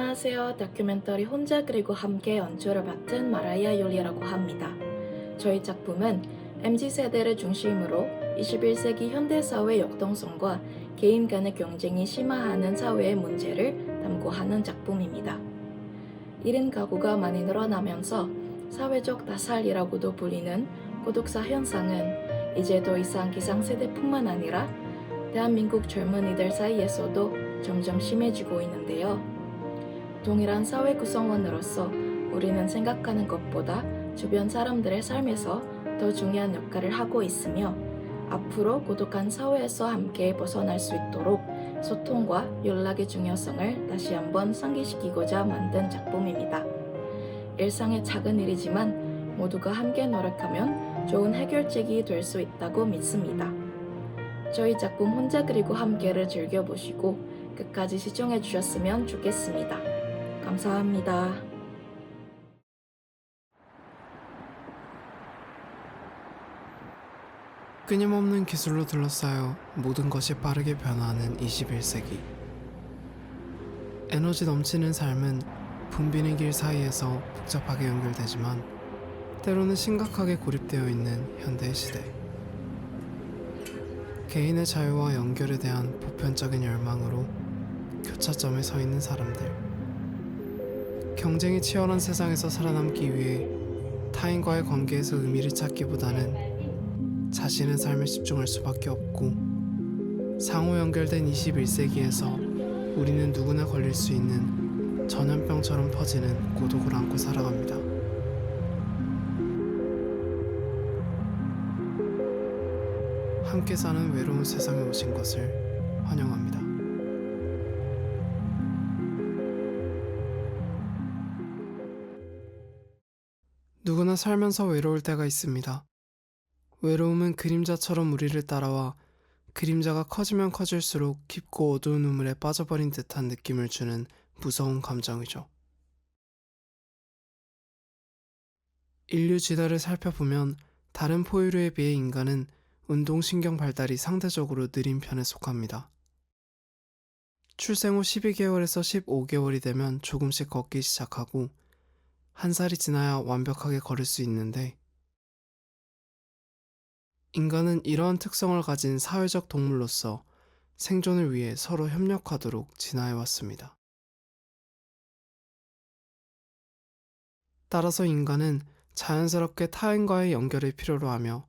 안녕하세요. 다큐멘터리 혼자 그리고 함께 연출을 맡은 마라이아 요리라고 합니다. 저희 작품은 MZ세대를 중심으로 21세기 현대사회 역동성과 개인 간의 경쟁이 심화하는 사회의 문제를 담고하는 작품입니다. 1인 가구가 많이 늘어나면서 사회적 다살이라고도 불리는 고독사 현상은 이제 더 이상 기성세대뿐만 아니라 대한민국 젊은이들 사이에서도 점점 심해지고 있는데요. 동일한 사회 구성원으로서 우리는 생각하는 것보다 주변 사람들의 삶에서 더 중요한 역할을 하고 있으며 앞으로 고독한 사회에서 함께 벗어날 수 있도록 소통과 연락의 중요성을 다시 한번 상기시키고자 만든 작품입니다. 일상의 작은 일이지만 모두가 함께 노력하면 좋은 해결책이 될 수 있다고 믿습니다. 저희 작품 혼자 그리고 함께를 즐겨보시고 끝까지 시청해 주셨으면 좋겠습니다. 감사합니다. 끊임없는 기술로 둘러싸여 모든 것이 빠르게 변화하는 21세기. 에너지 넘치는 삶은 붐비는 길 사이에서 복잡하게 연결되지만 때로는 심각하게 고립되어 있는 현대의 시대. 개인의 자유와 연결에 대한 보편적인 열망으로 교차점에 서 있는 사람들. 경쟁이 치열한 세상에서 살아남기 위해 타인과의 관계에서 의미를 찾기보다는 자신의 삶에 집중할 수밖에 없고, 상호 연결된 21세기에서 우리는 누구나 걸릴 수 있는 전염병처럼 퍼지는 고독을 안고 살아갑니다. 함께 사는 외로운 세상에 오신 것을 환영합니다. 누구나 살면서 외로울 때가 있습니다. 외로움은 그림자처럼 우리를 따라와 그림자가 커지면 커질수록 깊고 어두운 우물에 빠져버린 듯한 느낌을 주는 무서운 감정이죠. 인류 진화를 살펴보면 다른 포유류에 비해 인간은 운동신경 발달이 상대적으로 느린 편에 속합니다. 출생 후 12개월에서 15개월이 되면 조금씩 걷기 시작하고 1살이 지나야 완벽하게 걸을 수 있는데, 인간은 이러한 특성을 가진 사회적 동물로서 생존을 위해 서로 협력하도록 진화해왔습니다. 따라서 인간은 자연스럽게 타인과의 연결을 필요로 하며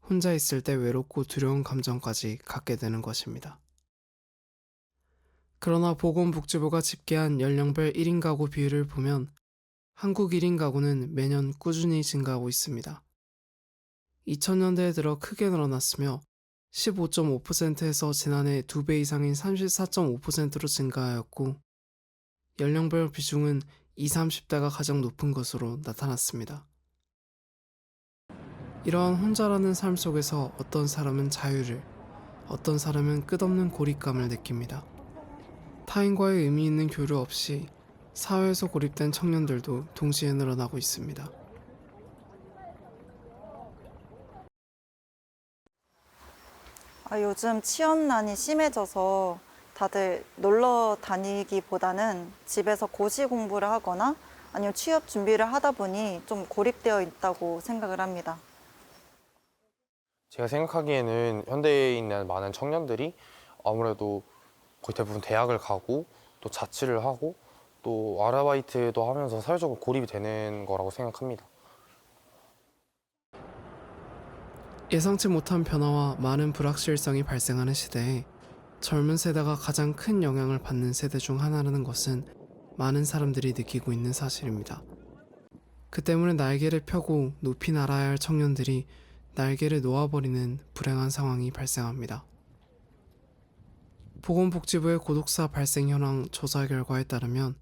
혼자 있을 때 외롭고 두려운 감정까지 갖게 되는 것입니다. 그러나 보건복지부가 집계한 연령별 1인 가구 비율을 보면 한국 1인 가구는 매년 꾸준히 증가하고 있습니다. 2000년대에 들어 크게 늘어났으며 15.5%에서 지난해 2배 이상인 34.5%로 증가하였고, 연령별 비중은 20, 30대가 가장 높은 것으로 나타났습니다. 이러한 혼자라는 삶 속에서 어떤 사람은 자유를, 어떤 사람은 끝없는 고립감을 느낍니다. 타인과의 의미 있는 교류 없이 사회에서 고립된 청년들도 동시에 늘어나고 있습니다. 요즘 취업난이 심해져서 다들 놀러 다니기보다는 집에서 고시 공부를 하거나 아니면 취업 준비를 하다 보니 좀 고립되어 있다고 생각을 합니다. 제가 생각하기에는 현대에 있는 많은 청년들이 아무래도 거의 대부분 대학을 가고 또 자취를 하고 또 아르바이트도 하면서 사회적으로 고립이 되는 거라고 생각합니다. 예상치 못한 변화와 많은 불확실성이 발생하는 시대에 젊은 세대가 가장 큰 영향을 받는 세대 중 하나라는 것은 많은 사람들이 느끼고 있는 사실입니다. 그 때문에 날개를 펴고 높이 날아야 할 청년들이 날개를 놓아버리는 불행한 상황이 발생합니다. 보건복지부의 고독사 발생 현황 조사 결과에 따르면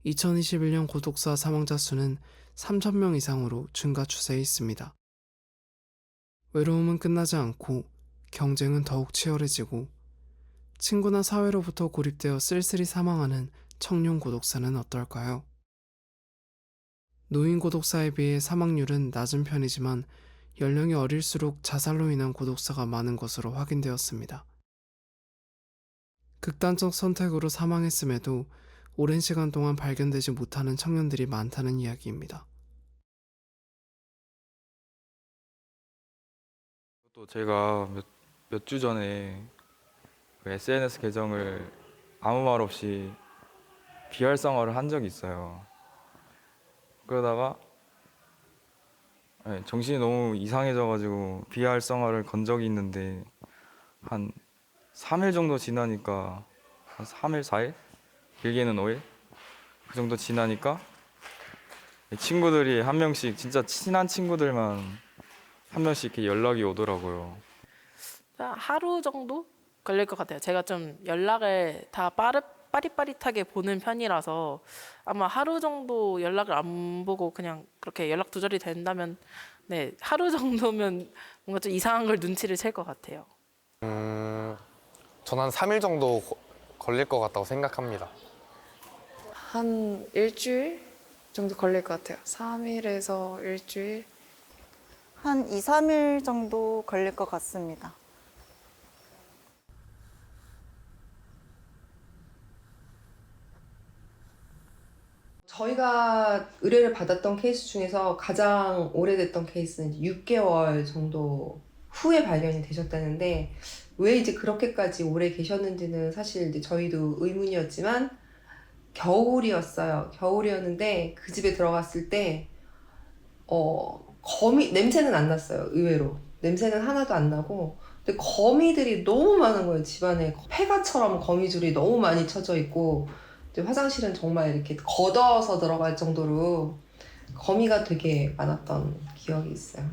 2021년 고독사 사망자 수는 3,000명 이상으로 증가 추세에 있습니다. 외로움은 끝나지 않고 경쟁은 더욱 치열해지고 친구나 사회로부터 고립되어 쓸쓸히 사망하는 청년 고독사는 어떨까요? 노인 고독사에 비해 사망률은 낮은 편이지만 연령이 어릴수록 자살로 인한 고독사가 많은 것으로 확인되었습니다. 극단적 선택으로 사망했음에도 오랜 시간 동안 발견되지 못하는 청년들이 많다는 이야기입니다. 또 제가 몇 주 전에 그 SNS 계정을 아무 말 없이 비활성화를 한 적이 있어요. 그러다가 정신이 너무 이상해져가지고 비활성화를 건 적이 있는데 한 3일 정도 지나니까 한 3일, 4일? 길게는 5일? 그 정도 지나니까 친구들이 한 명씩 진짜 친한 친구들만 한 명씩 이렇게 연락이 오더라고요. 하루 정도 걸릴 것 같아요. 제가 좀 연락을 다 빠릿빠릿하게 보는 편이라서 아마 하루 정도 연락을 안 보고 그냥 그렇게 연락 두절이 된다면 네, 하루 정도면 뭔가 좀 이상한 걸 눈치를 챌 것 같아요. 전 한 3일 정도 걸릴 것 같다고 생각합니다. 한 일주일 정도 걸릴 것 같아요. 3일에서 일주일. 한 2, 3일 정도 걸릴 것 같습니다. 저희가 의뢰를 받았던 케이스 중에서 가장 오래됐던 케이스는 이제 6개월 정도 후에 발견이 되셨다는데 왜 이제 그렇게까지 오래 계셨는지는 사실 이제 저희도 의문이었지만 겨울이었어요. 겨울이었는데 그 집에 들어갔을 때 거미 냄새는 안 났어요. 의외로 냄새는 하나도 안 나고 근데 거미들이 너무 많은 거예요. 집안에 폐가처럼 거미줄이 너무 많이 쳐져 있고 이제 화장실은 정말 이렇게 걷어서 들어갈 정도로 거미가 되게 많았던 기억이 있어요.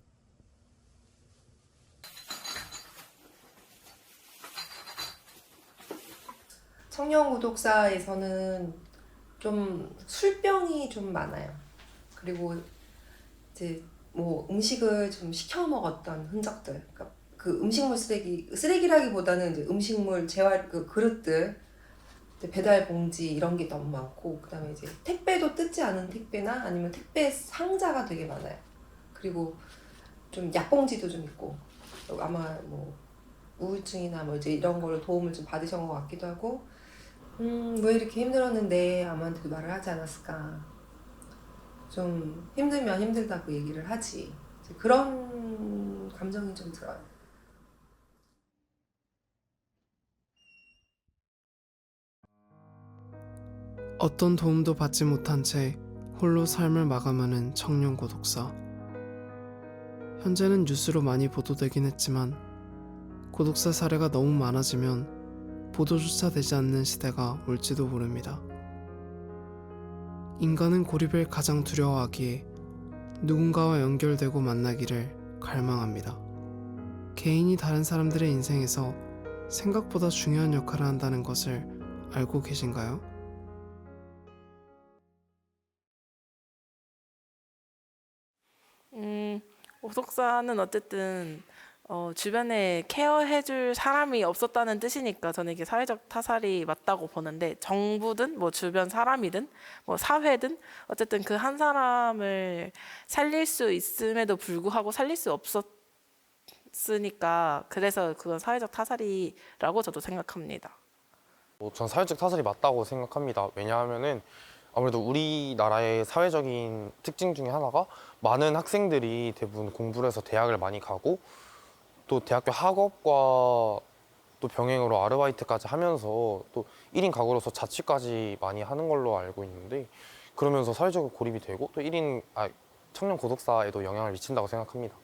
청년 구독사에서는 좀 술병이 좀 많아요. 그리고 이제 뭐 음식을 좀 시켜 먹었던 흔적들. 그러니까 그 음식물 쓰레기라기보다는 이제 음식물 재활 그 그릇들, 배달 봉지 이런 게 너무 많고 그다음에 이제 택배도 뜯지 않은 택배나 아니면 택배 상자가 되게 많아요. 그리고 좀 약봉지도 좀 있고 아마 뭐 우울증이나 뭐 이제 이런 걸로 도움을 좀 받으신 것 같기도 하고 왜 이렇게 힘들었는데 아무한테도 말을 하지 않았을까. 좀 힘들면 힘들다고 얘기를 하지. 그런 감정이 좀 들어요. 어떤 도움도 받지 못한 채 홀로 삶을 마감하는 청년 고독사. 현재는 뉴스로 많이 보도되긴 했지만 고독사 사례가 너무 많아지면 보도조차 되지 않는 시대가 올지도 모릅니다. 인간은 고립을 가장 두려워하기에 누군가와 연결되고 만나기를 갈망합니다. 개인이 다른 사람들의 인생에서 생각보다 중요한 역할을 한다는 것을 알고 계신가요? 오속사는 어쨌든 주변에 케어해줄 사람이 없었다는 뜻이니까 저는 이게 사회적 타살이 맞다고 보는데 정부든 뭐 주변 사람이든 뭐 사회든 어쨌든 그 한 사람을 살릴 수 있음에도 불구하고 살릴 수 없었으니까 그래서 그건 사회적 타살이라고 저도 생각합니다. 전 사회적 타살이 맞다고 생각합니다. 왜냐하면은 아무래도 우리나라의 사회적인 특징 중에 하나가 많은 학생들이 대부분 공부를 해서 대학을 많이 가고 또 대학교 학업과 또 병행으로 아르바이트까지 하면서 또 1인 가구로서 자취까지 많이 하는 걸로 알고 있는데 그러면서 사회적으로 고립이 되고 또 청년 고독사에도 영향을 미친다고 생각합니다.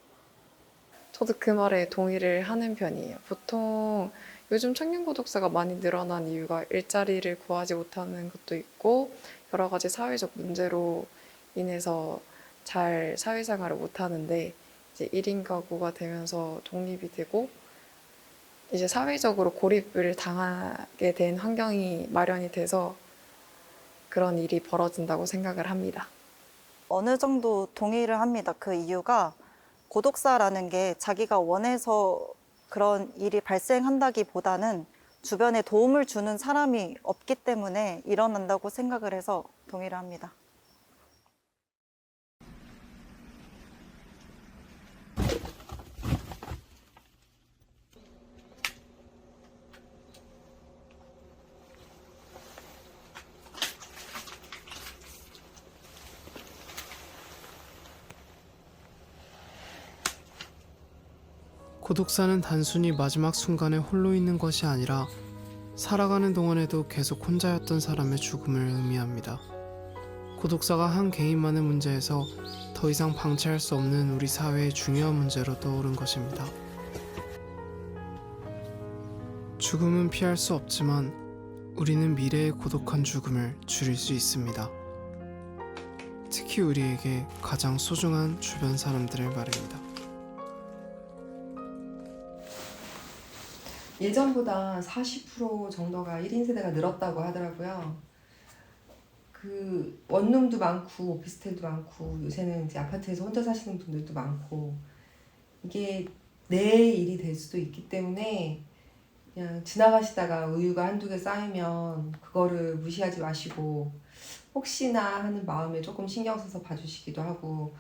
저도 그 말에 동의를 하는 편이에요. 보통 요즘 청년 고독사가 많이 늘어난 이유가 일자리를 구하지 못하는 것도 있고 여러 가지 사회적 문제로 인해서 잘 사회생활을 못하는데 이제 1인 가구가 되면서 독립이 되고 이제 사회적으로 고립을 당하게 된 환경이 마련이 돼서 그런 일이 벌어진다고 생각을 합니다. 어느 정도 동의를 합니다. 그 이유가 고독사라는 게 자기가 원해서 그런 일이 발생한다기보다는 주변에 도움을 주는 사람이 없기 때문에 일어난다고 생각을 해서 동의를 합니다. 고독사는 단순히 마지막 순간에 홀로 있는 것이 아니라 살아가는 동안에도 계속 혼자였던 사람의 죽음을 의미합니다. 고독사가 한 개인만의 문제에서 더 이상 방치할 수 없는 우리 사회의 중요한 문제로 떠오른 것입니다. 죽음은 피할 수 없지만 우리는 미래의 고독한 죽음을 줄일 수 있습니다. 특히 우리에게 가장 소중한 주변 사람들을 말입니다. 예전보다 40% 정도가 1인 세대가 늘었다고 하더라고요. 그 원룸도 많고 오피스텔도 많고 요새는 이제 아파트에서 혼자 사시는 분들도 많고 이게 내 일이 될 수도 있기 때문에 그냥 지나가시다가 우유가 한두 개 쌓이면 그거를 무시하지 마시고 혹시나 하는 마음에 조금 신경 써서 봐주시기도 하고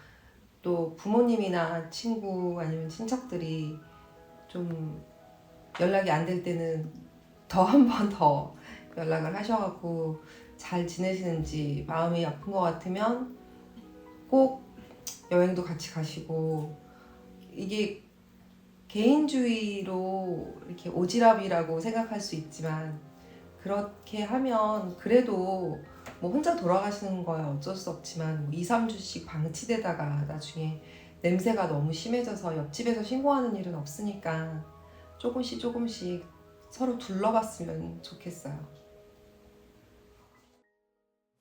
또 부모님이나 친구 아니면 친척들이 좀 연락이 안 될 때는 더 한 번 더 연락을 하셔갖고 잘 지내시는지 마음이 아픈 것 같으면 꼭 여행도 같이 가시고 이게 개인주의로 이렇게 오지랖이라고 생각할 수 있지만 그렇게 하면 그래도 뭐 혼자 돌아가시는 거야 어쩔 수 없지만 뭐 2, 3주씩 방치되다가 나중에 냄새가 너무 심해져서 옆집에서 신고하는 일은 없으니까 조금씩 서로 둘러봤으면 좋겠어요.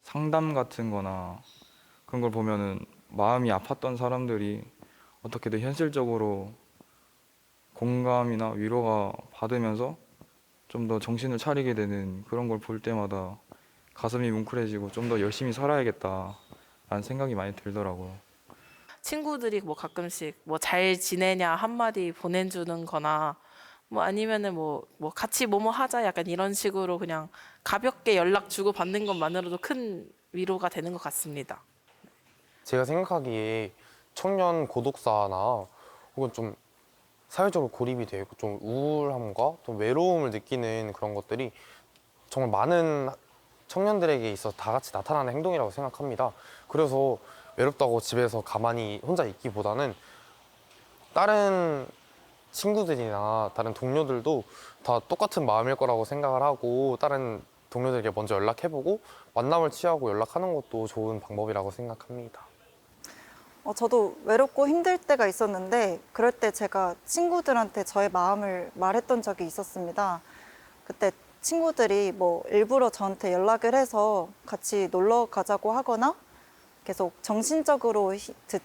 상담 같은 거나 그런 걸 보면은 마음이 아팠던 사람들이 어떻게든 현실적으로 공감이나 위로가 받으면서 좀 더 정신을 차리게 되는 그런 걸 볼 때마다 가슴이 뭉클해지고 좀 더 열심히 살아야겠다라는 생각이 많이 들더라고요. 친구들이 뭐 가끔씩 뭐 잘 지내냐 한마디 보내주는 거나 뭐 아니면은 뭐 같이 뭐뭐 하자 약간 이런 식으로 그냥 가볍게 연락 주고 받는 것만으로도 큰 위로가 되는 것 같습니다. 제가 생각하기에 청년 고독사나 혹은 좀 사회적으로 고립이 되고 좀 우울함과 좀 외로움을 느끼는 그런 것들이 정말 많은 청년들에게 있어서 다 같이 나타나는 행동이라고 생각합니다. 그래서 외롭다고 집에서 가만히 혼자 있기보다는 다른 친구들이나 다른 동료들도 다 똑같은 마음일 거라고 생각을 하고 다른 동료들에게 먼저 연락해보고 만남을 취하고 연락하는 것도 좋은 방법이라고 생각합니다. 저도 외롭고 힘들 때가 있었는데 그럴 때 제가 친구들한테 저의 마음을 말했던 적이 있었습니다. 그때 친구들이 뭐 일부러 저한테 연락을 해서 같이 놀러 가자고 하거나 계속 정신적으로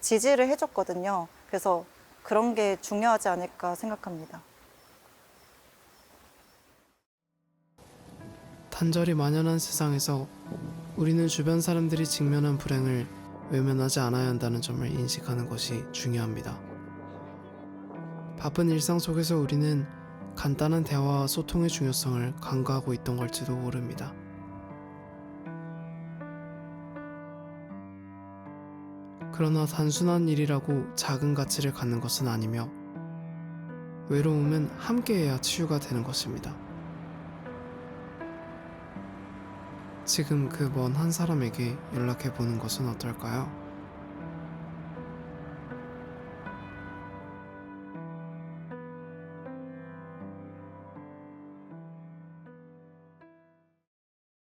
지지를 해줬거든요. 그래서 그런 게 중요하지 않을까 생각합니다. 단절이 만연한 세상에서 우리는 주변 사람들이 직면한 불행을 외면하지 않아야 한다는 점을 인식하는 것이 중요합니다. 바쁜 일상 속에서 우리는 간단한 대화와 소통의 중요성을 간과하고 있던 걸지도 모릅니다. 그러나 단순한 일이라고 작은 가치를 갖는 것은 아니며 외로움은 함께해야 치유가 되는 것입니다. 지금 그 먼 한 사람에게 연락해 보는 것은 어떨까요?